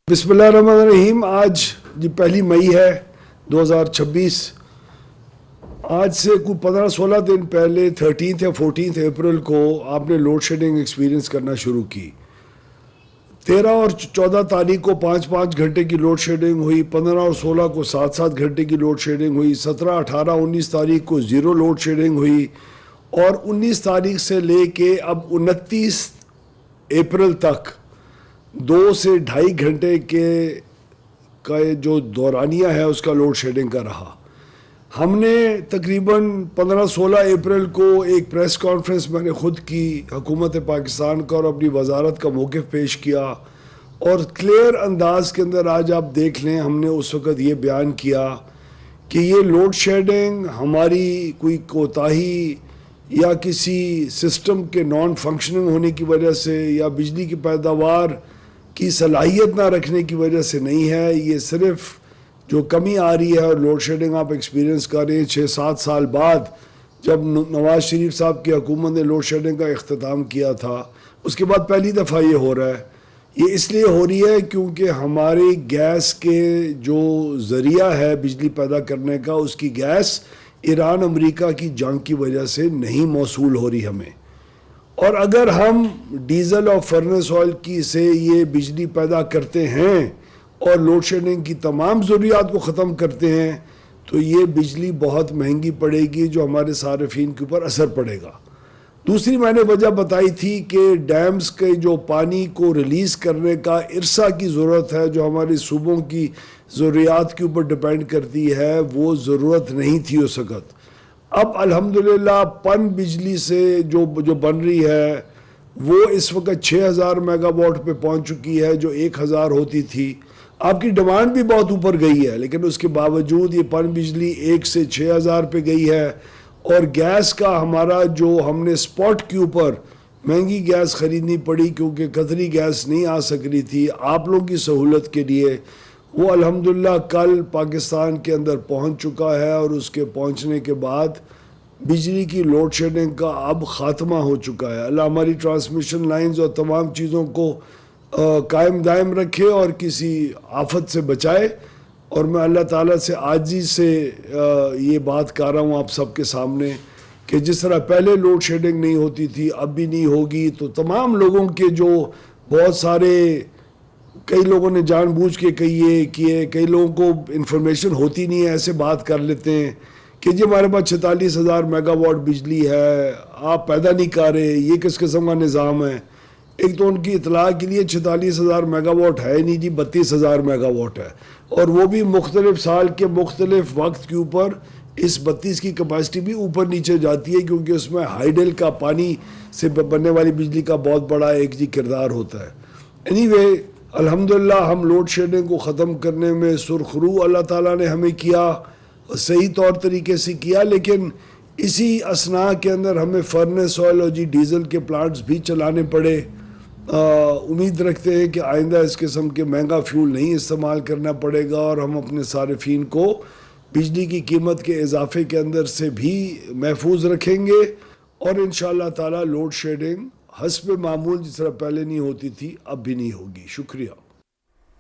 بسم اللہ الرحمن الرحیم۔ آج پہلی مئی ہے 2026۔ آج سے کوئی 15-16 دن پہلے 13 یا 14 اپریل کو آپ نے لوڈ شیڈنگ ایکسپیرینس کرنا شروع کی۔ 13 اور 14 تاریخ کو 5-5 گھنٹے کی لوڈ شیڈنگ ہوئی، 15 اور 16 کو 7-7 گھنٹے کی لوڈ شیڈنگ ہوئی، 17، 18، 19 تاریخ کو 0 لوڈ شیڈنگ ہوئی، اور 19 تاریخ سے لے کے اب 29 اپریل تک 2 سے 2.5 گھنٹے کا جو دورانیہ ہے اس کا لوڈ شیڈنگ کا رہا۔ ہم نے تقریباً 15-16 اپریل کو ایک پریس کانفرنس میں نے خود کی حکومت پاکستان کا اور اپنی وزارت کا موقف پیش کیا، اور کلیئر انداز کے اندر آج آپ دیکھ لیں ہم نے اس وقت یہ بیان کیا کہ یہ لوڈ شیڈنگ ہماری کوئی کوتاہی یا کسی سسٹم کے نان فنکشننگ ہونے کی وجہ سے یا بجلی کی پیداوار کی صلاحیت نہ رکھنے کی وجہ سے نہیں ہے۔ یہ صرف جو کمی آ رہی ہے اور لوڈ شیڈنگ آپ ایکسپیرینس کر رہے ہیں 6-7 سال بعد، جب نواز شریف صاحب کی حکومت نے لوڈ شیڈنگ کا اختتام کیا تھا، اس کے بعد پہلی دفعہ یہ ہو رہا ہے۔ یہ اس لیے ہو رہی ہے کیونکہ ہماری گیس کے جو ذریعہ ہے بجلی پیدا کرنے کا، اس کی گیس ایران امریکہ کی جنگ کی وجہ سے نہیں موصول ہو رہی ہمیں، اور اگر ہم ڈیزل اور فرنس آئل کی سے یہ بجلی پیدا کرتے ہیں اور لوڈ شیڈنگ کی تمام ضروریات کو ختم کرتے ہیں تو یہ بجلی بہت مہنگی پڑے گی، جو ہمارے صارفین کے اوپر اثر پڑے گا۔ دوسری میں نے وجہ بتائی تھی کہ ڈیمز کے جو پانی کو ریلیز کرنے کا ارسا کی ضرورت ہے، جو ہمارے صوبوں کی ضروریات کے اوپر ڈیپینڈ کرتی ہے، وہ ضرورت نہیں تھی اس وقت۔ اب الحمدللہ پن بجلی سے جو بن رہی ہے وہ اس وقت 6000 میگا واٹ پہ پہنچ چکی ہے، جو 1000 ہوتی تھی۔ آپ کی ڈیمانڈ بھی بہت اوپر گئی ہے، لیکن اس کے باوجود یہ پن بجلی 1 سے 6000 پہ گئی ہے، اور گیس کا ہمارا جو ہم نے سپاٹ کے اوپر مہنگی گیس خریدنی پڑی کیونکہ قطری گیس نہیں آ سک رہی تھی آپ لوگوں کی سہولت کے لیے، وہ الحمدللہ کل پاکستان کے اندر پہنچ چکا ہے، اور اس کے پہنچنے کے بعد بجلی کی لوڈ شیڈنگ کا اب خاتمہ ہو چکا ہے۔ اللہ ہماری ٹرانسمیشن لائنز اور تمام چیزوں کو قائم دائم رکھے اور کسی آفت سے بچائے، اور میں اللہ تعالیٰ سے عاجزی سے یہ بات کر رہا ہوں آپ سب کے سامنے کہ جس طرح پہلے لوڈ شیڈنگ نہیں ہوتی تھی اب بھی نہیں ہوگی، تو تمام لوگوں کے جو بہت سارے کئی لوگوں نے جان بوجھ کے کیے، کئی لوگوں کو انفارمیشن ہوتی نہیں ہے، ایسے بات کر لیتے ہیں کہ جی ہمارے پاس 46000 میگا واٹ بجلی ہے، آپ پیدا نہیں کر رہے، یہ کس قسم کا نظام ہے۔ ایک تو ان کی اطلاع کے لیے 46000 میگا واٹ ہے نہیں جی، 32000 میگا واٹ ہے، اور وہ بھی مختلف سال کے مختلف وقت کے اوپر اس 32 کی کیپیسٹی بھی اوپر نیچے جاتی ہے، کیونکہ اس میں ہائیڈل کا پانی سے بننے والی بجلی کا بہت بڑا ایک کردار ہوتا ہے۔ اینی وے الحمدللہ ہم لوڈ شیڈنگ کو ختم کرنے میں سرخرو اللہ تعالیٰ نے ہمیں کیا، صحیح طور طریقے سے کیا، لیکن اسی اثناء کے اندر ہمیں فرنس آئل اور ڈیزل کے پلانٹس بھی چلانے پڑے۔ امید رکھتے ہیں کہ آئندہ اس قسم کے مہنگا فیول نہیں استعمال کرنا پڑے گا، اور ہم اپنے صارفین کو بجلی کی قیمت کے اضافے کے اندر سے بھی محفوظ رکھیں گے، اور انشاءاللہ تعالی لوڈ شیڈنگ حسب معمول جس طرح پہلے نہیں ہوتی تھی اب بھی نہیں ہوگی۔ شکریہ۔